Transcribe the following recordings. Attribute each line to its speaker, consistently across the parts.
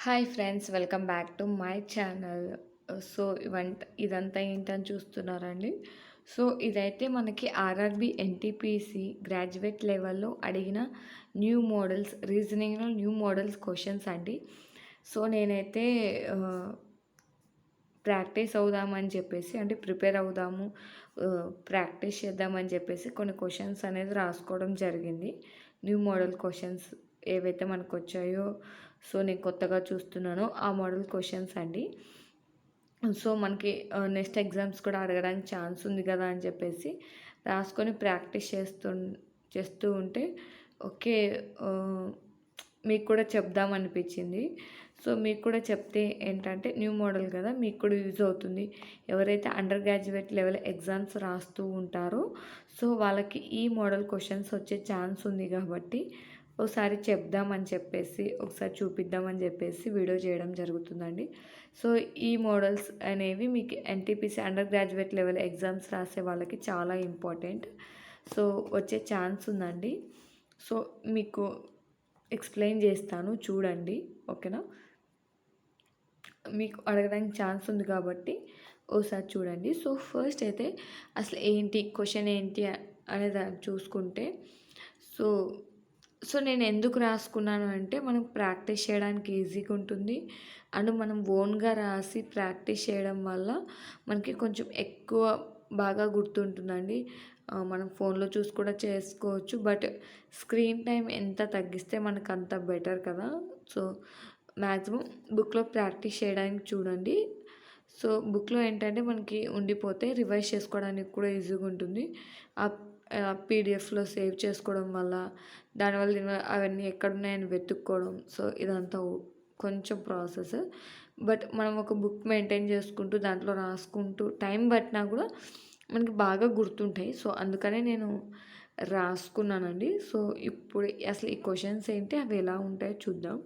Speaker 1: Hi friends, welcome back to my channel. So ఇదంతా ఏంటని చూస్తున్నారండి. సో ఇదైతే మనకి ఆర్ఆర్బి ఎన్టీపీసీ గ్రాడ్యుయేట్ లెవెల్లో అడిగిన న్యూ మోడల్స్, రీజనింగ్లో న్యూ మోడల్స్ క్వశ్చన్స్ అండి. సో నేనైతే ప్రాక్టీస్ అవుదామని చెప్పేసి, అంటే ప్రిపేర్ అవుదాము, ప్రాక్టీస్ చేద్దామని చెప్పేసి కొన్ని క్వశ్చన్స్ అనేది రాసుకోవడం జరిగింది. న్యూ మోడల్ క్వశ్చన్స్ ఏవైతే మనకు వచ్చాయో, సో నేను కొత్తగా చూస్తున్నానో ఆ మోడల్ క్వశ్చన్స్ అండి. సో మనకి నెక్స్ట్ ఎగ్జామ్స్ కూడా అడగడానికి ఛాన్స్ ఉంది కదా అని చెప్పేసి రాసుకొని ప్రాక్టీస్ చేస్తూ ఉంటే ఓకే, మీకు కూడా చెప్దామనిపించింది. సో మీకు కూడా చెప్తే ఏంటంటే న్యూ మోడల్ కదా, మీకు కూడా యూజ్ అవుతుంది. ఎవరైతే అండర్ గ్రాడ్యుయేట్ లెవెల్ ఎగ్జామ్స్ రాస్తూ ఉంటారో సో వాళ్ళకి ఈ మోడల్ క్వశ్చన్స్ వచ్చే ఛాన్స్ ఉంది కాబట్టి ఒకసారి చెప్దామని చెప్పేసి, ఒకసారి చూపిద్దామని చెప్పేసి వీడియో చేయడం జరుగుతుందండి. సో ఈ మోడల్స్ అనేవి మీకు NTPC under graduate level exams రాసే వాళ్ళకి చాలా ఇంపార్టెంట్. సో వచ్చే ఛాన్స్ ఉందండి. సో మీకు ఎక్స్ప్లెయిన్ చేస్తాను, చూడండి. ఓకేనా? మీకు అడగడానికి ఛాన్స్ ఉంది కాబట్టి ఓసారి చూడండి. సో ఫస్ట్ అయితే అసలు ఏంటి క్వశ్చన్ ఏంటి అనేది చూసుకుంటే, సో సో నేను ఎందుకు రాసుకున్నాను అంటే మనం ప్రాక్టీస్ చేయడానికి ఈజీగా ఉంటుంది. అండ్ మనం ఓన్గా రాసి ప్రాక్టీస్ చేయడం వల్ల మనకి కొంచెం ఎక్కువ బాగా గుర్తుంటుందండి. మనం ఫోన్లో చూసి కూడా చేసుకోవచ్చు, బట్ స్క్రీన్ టైం ఎంత తగ్గిస్తే మనకు అంత బెటర్ కదా. సో మ్యాక్సిమం బుక్లో ప్రాక్టీస్ చేయడానికి చూడండి. సో బుక్లో ఏంటంటే మనకి ఉండిపోతే రివైజ్ చేసుకోవడానికి కూడా ఈజీగా ఉంటుంది. పీడిఎఫ్లో సేవ్ చేసుకోవడం వల్ల, దానివల్ల అవన్నీ ఎక్కడున్నాయని వెతుక్కోవడం, సో ఇదంతా కొంచెం ప్రాసెస్. బట్ మనం ఒక బుక్ మెయింటైన్ చేసుకుంటూ దాంట్లో రాసుకుంటూ టైం పట్టినా కూడా మనకి బాగా గుర్తుంటాయి. సో అందుకనే నేను రాసుకున్నానండి. సో ఇప్పుడు అసలు ఈ క్వశ్చన్స్ ఏంటి, అవి ఎలా ఉంటాయో చూద్దాం.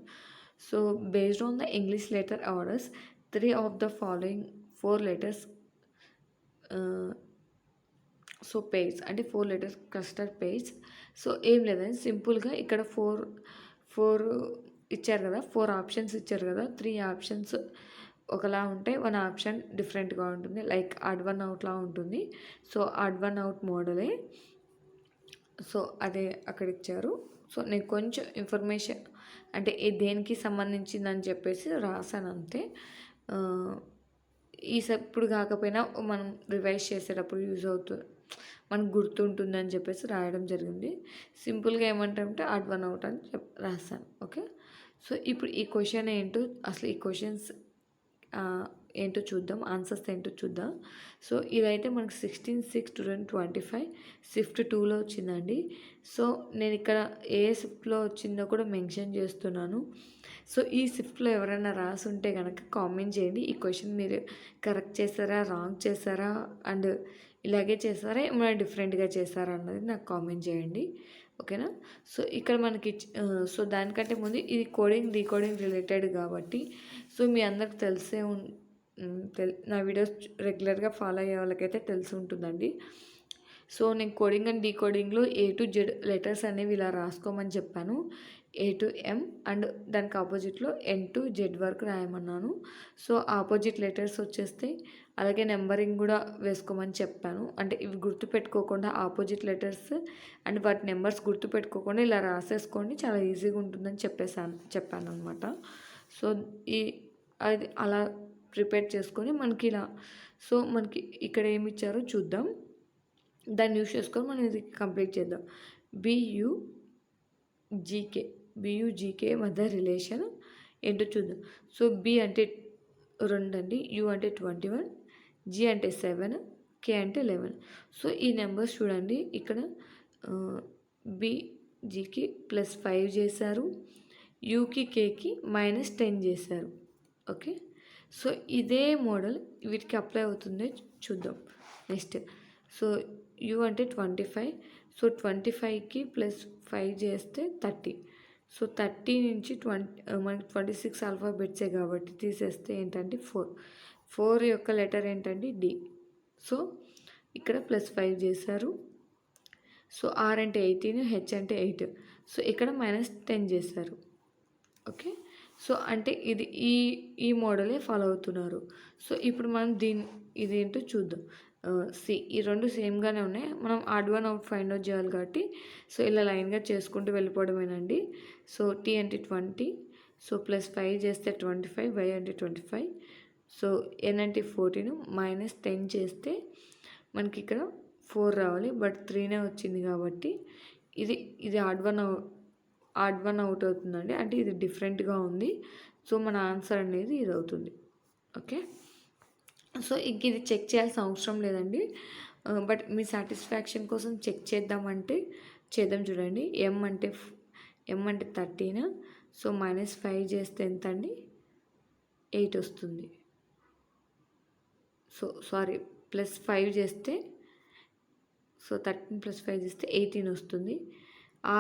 Speaker 1: So based on the English letter orders, 3 of the following 4 letters, so page అంటే 4 letters క్లస్టర్ పేజ్. సో ఏం లేదండి, సింపుల్గా ఇక్కడ ఫోర్ ఫోర్ ఇచ్చారు కదా, 4 ఆప్షన్స్ ఇచ్చారు కదా. 3 ఆప్షన్స్ ఒకలా ఉంటాయి, 1 ఆప్షన్ డిఫరెంట్గా ఉంటుంది, లైక్ ఆడ్ వన్ అవుట్లా ఉంటుంది. సో ఆడ్ వన్ అవుట్ మోడలే. సో అదే అక్కడ ఇచ్చారు. సో నేను కొంచెం ఇన్ఫర్మేషన్ అంటే దేనికి సంబంధించిందని చెప్పేసి రాశాను అంతే. ఇప్పుడు కాకపోయినా మనం రివైజ్ చేసేటప్పుడు యూజ్ అవుతుంది, మనకు గుర్తుంటుందని చెప్పేసి రాయడం జరిగింది. సింపుల్గా ఏమంటారంటే ఆడ్ వన్ అవుట్ అని రాశాను. ఓకే. సో ఇప్పుడు ఈ క్వశ్చన్ ఏంటో, అసలు ఈ క్వశ్చన్స్ ఏంటో చూద్దాం, ఆన్సర్స్ ఏంటో చూద్దాం. సో ఇదైతే మనకు 16/6/2025 షిఫ్ట్ 2లో వచ్చిందండి. సో నేను ఇక్కడ ఏ షిఫ్ట్లో వచ్చిందో కూడా మెన్షన్ చేస్తున్నాను. సో ఈ షిఫ్ట్లో ఎవరైనా రాసి ఉంటే కనుక కామెంట్ చేయండి. ఈ క్వశ్చన్ మీరు కరెక్ట్ చేశారా, రాంగ్ చేశారా, అండ్ ఇలాగే చేశారా, ఏమైనా డిఫరెంట్గా చేశారా అన్నది నాకు కామెంట్ చేయండి. ఓకేనా? సో ఇక్కడ మనకి సో దానికంటే ముందు ఇది కోడింగ్ డీకోడింగ్ రిలేటెడ్ కాబట్టి, సో మీ అందరికి తెలిసే నా వీడియోస్ రెగ్యులర్గా ఫాలో అయ్యే వాళ్ళకైతే తెలిసి ఉంటుందండి. సో నేను కోడింగ్ అండ్ డీకోడింగ్లో A to Z లెటర్స్ అనేవి ఇలా రాసుకోమని చెప్పాను. A to M అండ్ దానికి ఆపోజిట్లో N to Z వరకు రాయమన్నాను. సో ఆపోజిట్ లెటర్స్ వచ్చేస్తే అలాగే నెంబరింగ్ కూడా వేసుకోమని చెప్పాను. అంటే ఇవి గుర్తుపెట్టుకోకుండా ఆపోజిట్ లెటర్స్ అండ్ వాటి నెంబర్స్ గుర్తుపెట్టుకోకుండా ఇలా రాసేసుకోండి, చాలా ఈజీగా ఉంటుందని చెప్పాను అనమాట. సో అది అలా ప్రిపేర్ చేసుకొని మనకి ఇలా, సో మనకి ఇక్కడ ఏమి ఇచ్చారో చూద్దాం, దాన్ని యూస్ చేసుకొని మనం ఇది కంప్లీట్ చేద్దాం. బియుజీకే మధ్య రిలేషన్ ఏంటో చూద్దాం. సో బి అంటే 2 అండి, యు అంటే 21, జి అంటే 7, కే అంటే 11. సో ఈ నెంబర్స్ చూడండి, ఇక్కడ జీకి +5 చేశారు, యూకి కేకి -10 చేశారు. ఓకే. సో ఇదే మోడల్ వీటికి అప్లై అవుతుందో చూద్దాం నెక్స్ట్. సో యూ అంటే 25, సో 25కి +5 చేస్తే 30. సో 30 నుంచి మనకి 26 ఆల్ఫాబెట్సే కాబట్టి తీసేస్తే ఏంటంటే 4 యొక్క లెటర్ ఏంటంటే డి. సో ఇక్కడ +5 చేశారు. సో ఆర్ అంటే 18, హెచ్ అంటే 8. సో ఇక్కడ -10 చేశారు. ఓకే. సో అంటే ఇది ఈ ఈ మోడలే ఫాలో అవుతున్నారు. సో ఇప్పుడు మనం ఇదేంటో చూద్దాం. ఈ 2 సేమ్‌గానే ఉన్నాయి. మనం add one out find out చేయాలి కాబట్టి సో ఇలా లైన్‌గా చేసుకుంటూ వెళ్ళిపోవడమేనండి. సో t అంటే 20, సో +5 చేస్తే 25, y అంటే 25, సో n అంటే 14, -10 చేస్తే మనకి ఇక్కడ 4 రావాలి. బట్ 3నే వచ్చింది కాబట్టి ఇది ఇది ఆడ్ వన్ అవుట్ అవుతుందండి. అంటే ఇది డిఫరెంట్‌గా ఉంది. సో మన ఆన్సర్ అనేది ఇది అవుతుంది. ఓకే. సో ఇంక ఇది చెక్ చేయాల్సిన అవసరం లేదండి. బట్ మీ సాటిస్ఫాక్షన్ కోసం చెక్ చేద్దామంటే చేద్దాం చూడండి. m అంటే 13, సో -5 చేస్తే ఎంత అండి? 8 వస్తుంది. సో సారీ +5 చేస్తే సో 13 + 5 చేస్తే 18 వస్తుంది.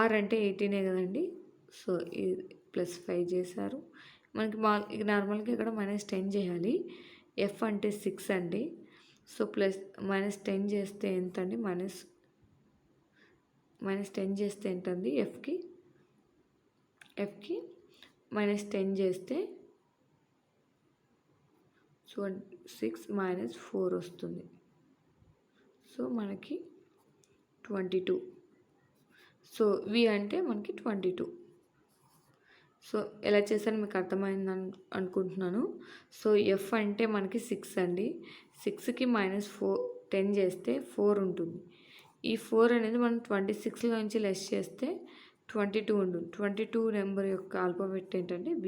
Speaker 1: r అంటే 18 కదండి. సో ఇది +5 చేశారు. మనకి నార్మల్గా ఇక్కడ -10 చేయాలి. f అంటే 6 అండి. సో -10 చేస్తే ఎంత అండి? -10 చేస్తే ఎంతండి? fకి -10 చేస్తే సో 6 - 4 వస్తుంది. సో మనకి 22. సో v అంటే మనకి 22. సో ఎలా చేశాను మీకు అర్థమైందని అనుకుంటున్నాను. సో f అంటే మనకి 6 అండి. 6కి -10 చేస్తే 4 ఉంటుంది. ఈ 4 అనేది మనం 26లో నుంచి లెస్ చేస్తే 22 ఉంటుంది. 22 నెంబర్ యొక్క ఆల్ఫాబెట్ ఏంటంటే v.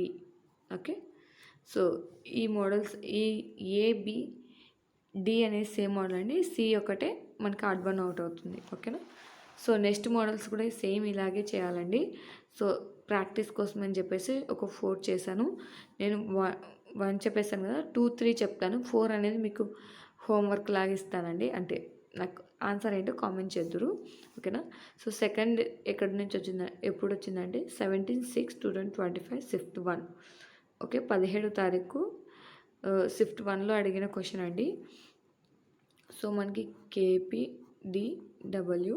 Speaker 1: ఓకే. సో ఈ మోడల్స్ ఈ ఏ, బి, డి అనేది సేమ్ మోడల్ అండి. సి ఒకటే మనకి ఆడ్ వన్ అవుట్ అవుతుంది. ఓకేనా. సో నెక్స్ట్ మోడల్స్ కూడా సేమ్ ఇలాగే చేయాలండి. సో ప్రాక్టీస్ కోసం అని చెప్పేసి ఒక 4 చేశాను. నేను 1 చెప్పేసాను కదా, 2, 3 చెప్తాను. 4 అనేది మీకు హోంవర్క్ లాగా ఇస్తానండి. అంటే నాకు ఆన్సర్ ఏంటో కామెంట్ చేద్దురు. ఓకేనా. సో సెకండ్ ఎక్కడి నుంచి ఎప్పుడు వచ్చిందంటే 17/6/2025 షిఫ్ట్ 1. ఓకే. 17వ తారీఖు షిఫ్ట్ 1లో అడిగిన క్వశ్చన్ అండి. సో మనకి KPDW.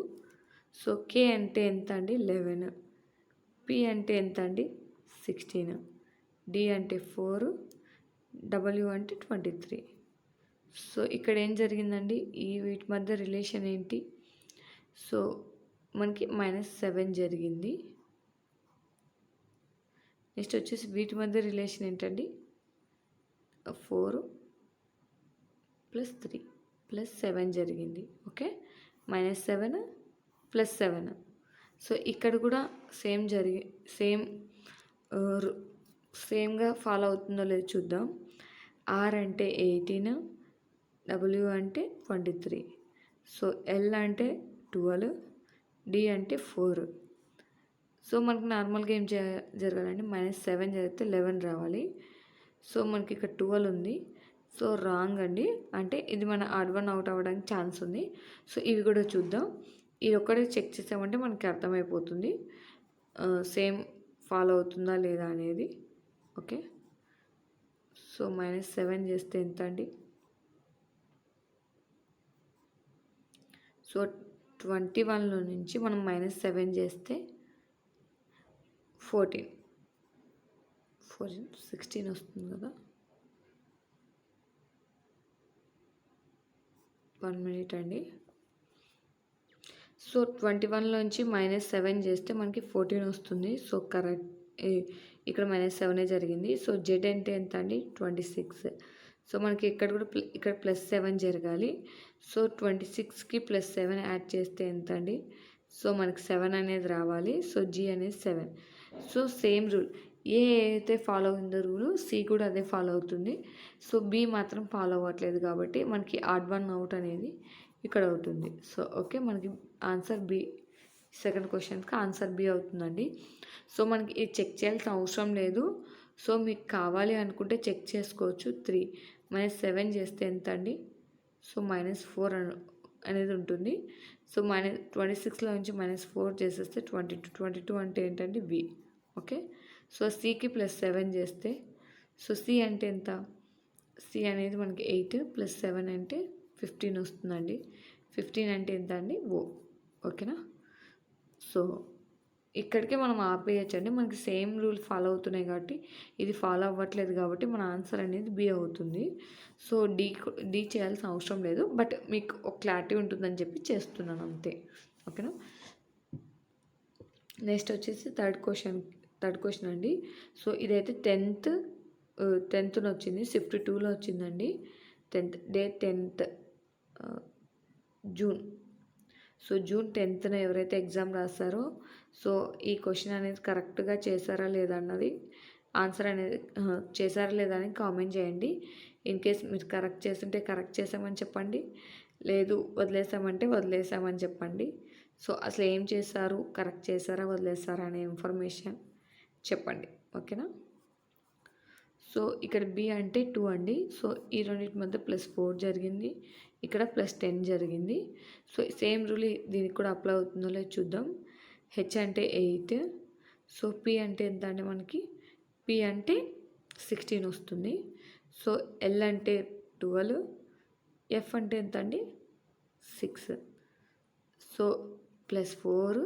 Speaker 1: సో కే అంటే ఎంత అండి? 11, పి అంటే ఎంత అండి? 16, డి అంటే 4, డబ్ల్యూ అంటే 23. సో ఇక్కడ ఏం జరిగిందండి? వీటి మధ్య రిలేషన్ ఏంటి? సో మనకి -7 జరిగింది. నెక్స్ట్ వచ్చేసి వీటి మధ్య రిలేషన్ ఏంటండి? 4 + 3 + 7 జరిగింది. ఓకే. -7 + 7. సో ఇక్కడ కూడా సేమ్గా ఫాలో అవుతుందో లేదో చూద్దాం. ఆర్ అంటే 18, డబ్ల్యూ అంటే 23, సో ఎల్ అంటే 12, డి అంటే 4. సో మనకి నార్మల్గా ఏం జరగాలండి? -7 జరిగితే 11 రావాలి. సో మనకి ఇక్కడ 12 ఉంది. సో రాంగ్ అండి. అంటే ఇది మన ఆడ్ వన్ అవుట్ అవ్వడానికి ఛాన్స్ ఉంది. సో ఇవి కూడా చూద్దాం. ఇది ఒక్కటే చెక్ చేసామంటే మనకి అర్థమైపోతుంది సేమ్ ఫాలో అవుతుందా లేదా అనేది. ఓకే. సో -7 చేస్తే ఎంత అండి? సో 21లో నుంచి మనం -7 చేస్తే 14, 16 వస్తుంది కదా. 1 మినిట్ అండి. సో 21లోంచి -7 చేస్తే మనకి 14 వస్తుంది. So correct. ఇక్కడ -7 జరిగింది. సో జెడ్ అంటే ఎంత అండి? 26. సో మనకి ఇక్కడ కూడా ఇక్కడ +7 జరగాలి. సో 26కి +7 యాడ్ చేస్తే ఎంత అండి? సో మనకి 7 అనేది రావాలి. సో జీ అనేది 7. So same rule. ఏ అయితే ఫాలో అయిందో రూలు సి కూడా అదే ఫాలో అవుతుంది. సో బి మాత్రం ఫాలో అవ్వట్లేదు కాబట్టి మనకి ఆడ్ వన్ అవుట్ అనేది ఇక్కడ అవుతుంది. So okay. మనకి ఆన్సర్ బి. సెకండ్ క్వశ్చన్కి ఆన్సర్ బి అవుతుందండి. సో మనకి ఇది చెక్ చేయాల్సిన అవసరం లేదు. సో మీకు కావాలి అనుకుంటే చెక్ చేసుకోవచ్చు. 3 - 7 చేస్తే ఎంత అండి? సో -4 అనేది ఉంటుంది. సో -26లో నుంచి -4 చేసేస్తే 22. 22 అంటే ఏంటండి? బి. ఓకే. సో సికి +7 చేస్తే సో సి అంటే ఎంత? సి అనేది మనకి 8 + 7 అంటే 15 వస్తుందండి. 15 అంటే ఎంత అండి? ఓ. ఓకేనా. సో ఇక్కడికే మనం ఆపేయచ్చండి. మనకి సేమ్ రూల్ ఫాలో అవుతున్నాయి కాబట్టి, ఇది ఫాలో అవ్వట్లేదు కాబట్టి మన ఆన్సర్ అనేది బి అవుతుంది. సో డి చేయాల్సిన అవసరం లేదు. బట్ మీకు ఒక క్లారిటీ ఉంటుందని చెప్పి చేస్తున్నాను అంతే. ఓకేనా. నెక్స్ట్ వచ్చేసి థర్డ్ క్వశ్చన్ అండి. సో ఇదైతే 10th వచ్చింది. షిఫ్ట్ 2లో వచ్చిందండి. 10th June. So June 10th ఎవరైతే ఎగ్జామ్ రాస్తారో సో ఈ క్వశ్చన్ అనేది కరెక్ట్గా చేశారా లేదా అన్నది ఆన్సర్ అనేది చేశారా లేదా అని కామెంట్ చేయండి. ఇన్ కేస్ మీరు కరెక్ట్ చేస్తుంటే కరెక్ట్ చేసామని చెప్పండి, లేదు వదిలేసామంటే వదిలేసామని చెప్పండి. సో అసలు ఏం చేశారు, కరెక్ట్ చేశారా వదిలేసారా అనే ఇన్ఫర్మేషన్ చెప్పండి. ఓకేనా. సో ఇక్కడ బి అంటే 2 అండి. సో ఈ రెండింటి మధ్య +4 జరిగింది, ఇక్కడ +10 జరిగింది. సో సేమ్ రూల్ దీనికి కూడా అప్లై అవుతుందో లేదో చూద్దాం. హెచ్ అంటే 8. సో పి అంటే ఎంత అంటే మనకి పి అంటే 16 వస్తుంది. సో ఎల్ అంటే 12, ఎఫ్ అంటే ఎంత అండి 6. సో +4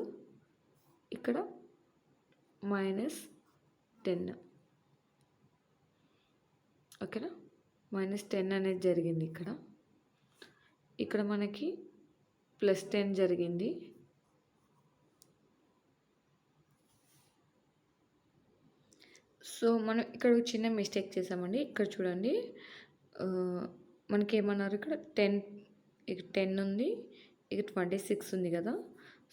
Speaker 1: ఇక్కడ -10. ఓకేనా. -10 అనేది జరిగింది. ఇక్కడ మనకి +10 జరిగింది. సో మనం ఇక్కడ చిన్న మిస్టేక్ చేసామండి. ఇక్కడ చూడండి, మనకి ఏమన్నారు ఇక్కడ 10 ఉంది, ఇక 26 ఉంది కదా.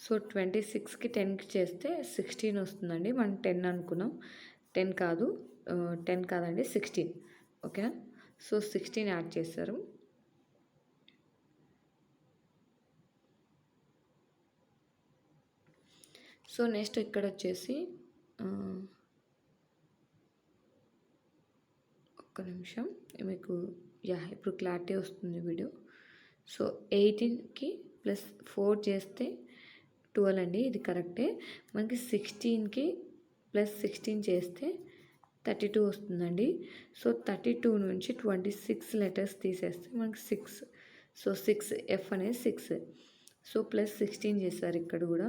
Speaker 1: సో 26కి 10కి చేస్తే 16 వస్తుందండి. మనం 10 అనుకున్నాం, 10 కాదండి 16. ఓకేనా. సో 16 యాడ్ చేశారు. సో నెక్స్ట్ ఇక్కడ వచ్చేసి ఒక్క నిమిషం, మీకు ఇప్పుడు క్లారిటీ వస్తుంది వీడియో. సో 18కి +4 చేస్తే 12 అండి, ఇది కరెక్టే. మనకి 16కి +16 చేస్తే 32 వస్తుందండి. సో 32 నుంచి 26 లెటర్స్ తీసేస్తే మనకి 6. సో 6 ఎఫ్ అనేది 6. సో +16 చేస్తారు ఇక్కడ కూడా.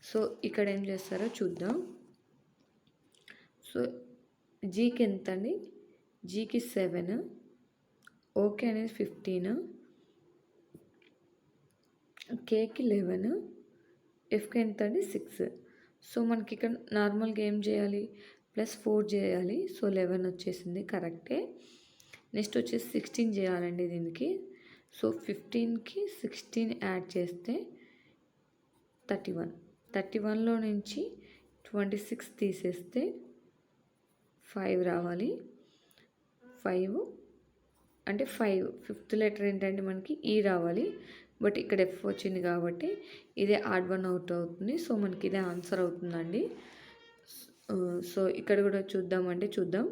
Speaker 1: సో ఇక్కడ ఏం చేస్తారో చూద్దాం. సో జీకి ఎంత అండి, జీకి 7, ఓకే అనేది 15, కేకి 11, ఎఫ్కి ఎంత అండి 6. సో మనకి ఇక్కడ నార్మల్గా ఏం చేయాలి, +4 చేయాలి. సో 11 వచ్చేసింది, కరెక్టే. నెక్స్ట్ వచ్చేసి 16 చేయాలండి దీనికి. సో 15కి 16 యాడ్ చేస్తే 31. 31లో నుంచి 26 తీసేస్తే 5 రావాలి. 5 అంటే 5th లెటర్ ఏంటంటే మనకి ఈ రావాలి. బట్ ఇక్కడ ఎఫ్ వచ్చింది కాబట్టి ఇదే ఆడ్ వన్ అవుట్ అవుతుంది. సో మనకి ఇదే ఆన్సర్ అవుతుందండి. సో ఇక్కడ కూడా చూద్దాం.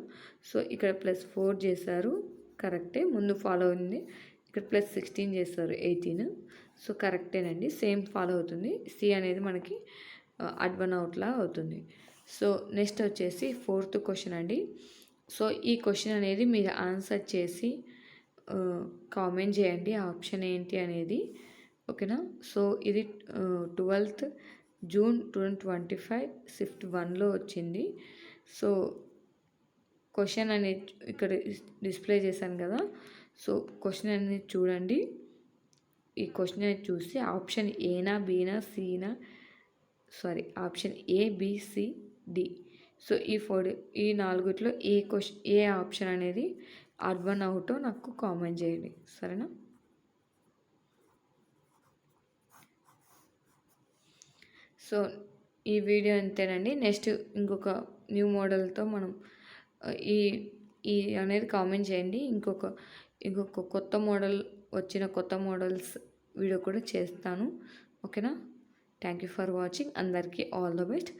Speaker 1: సో ఇక్కడ +4 చేశారు, కరెక్టే. ముందు ఫాలో అయింది. ఇక్కడ +16 చేస్తారు 18. సో కరెక్టేనండి, సేమ్ ఫాలో అవుతుంది. సి అనేది మనకి ఆడ్ వన్ అవుట్లా అవుతుంది. సో నెక్స్ట్ వచ్చేసి 4th క్వశ్చన్ అండి. సో ఈ క్వశ్చన్ అనేది మీరు ఆన్సర్ చేసి కామెంట్ చేయండి ఆప్షన్ ఏంటి అనేది. ఓకేనా. సో ఇది 12th జూన్ 2025 షిఫ్ట్ 1లో వచ్చింది. సో క్వశ్చన్ అనేది ఇక్కడ డిస్ప్లే చేశాను కదా. సో క్వశ్చన్ అనేది చూడండి. ఈ క్వశ్చన్ అనేది చూసి ఆప్షన్ ఏనా బీనా సీనా option A B C D. So ఈ 4 ఏ ఆప్షన్ అనేది ఆడ్ వన్ అవుటో నాకు కామెంట్ చేయండి, సరేనా. సో ఈ వీడియో అంతేనండి. నెక్స్ట్ ఇంకొక న్యూ మోడల్తో మనం ఈ అనేది కామెంట్ చేయండి. ఇంకొక కొత్త మోడల్ వచ్చిన కొత్త మోడల్స్ వీడియో కూడా చేస్తాను. ఓకేనా. Thank you for watching. అందరికీ ఆల్ ద బెస్ట్.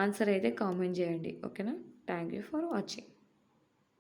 Speaker 1: ఆన్సర్ అయితే కామెంట్ చేయండి. ఓకేనా. Thank you for watching.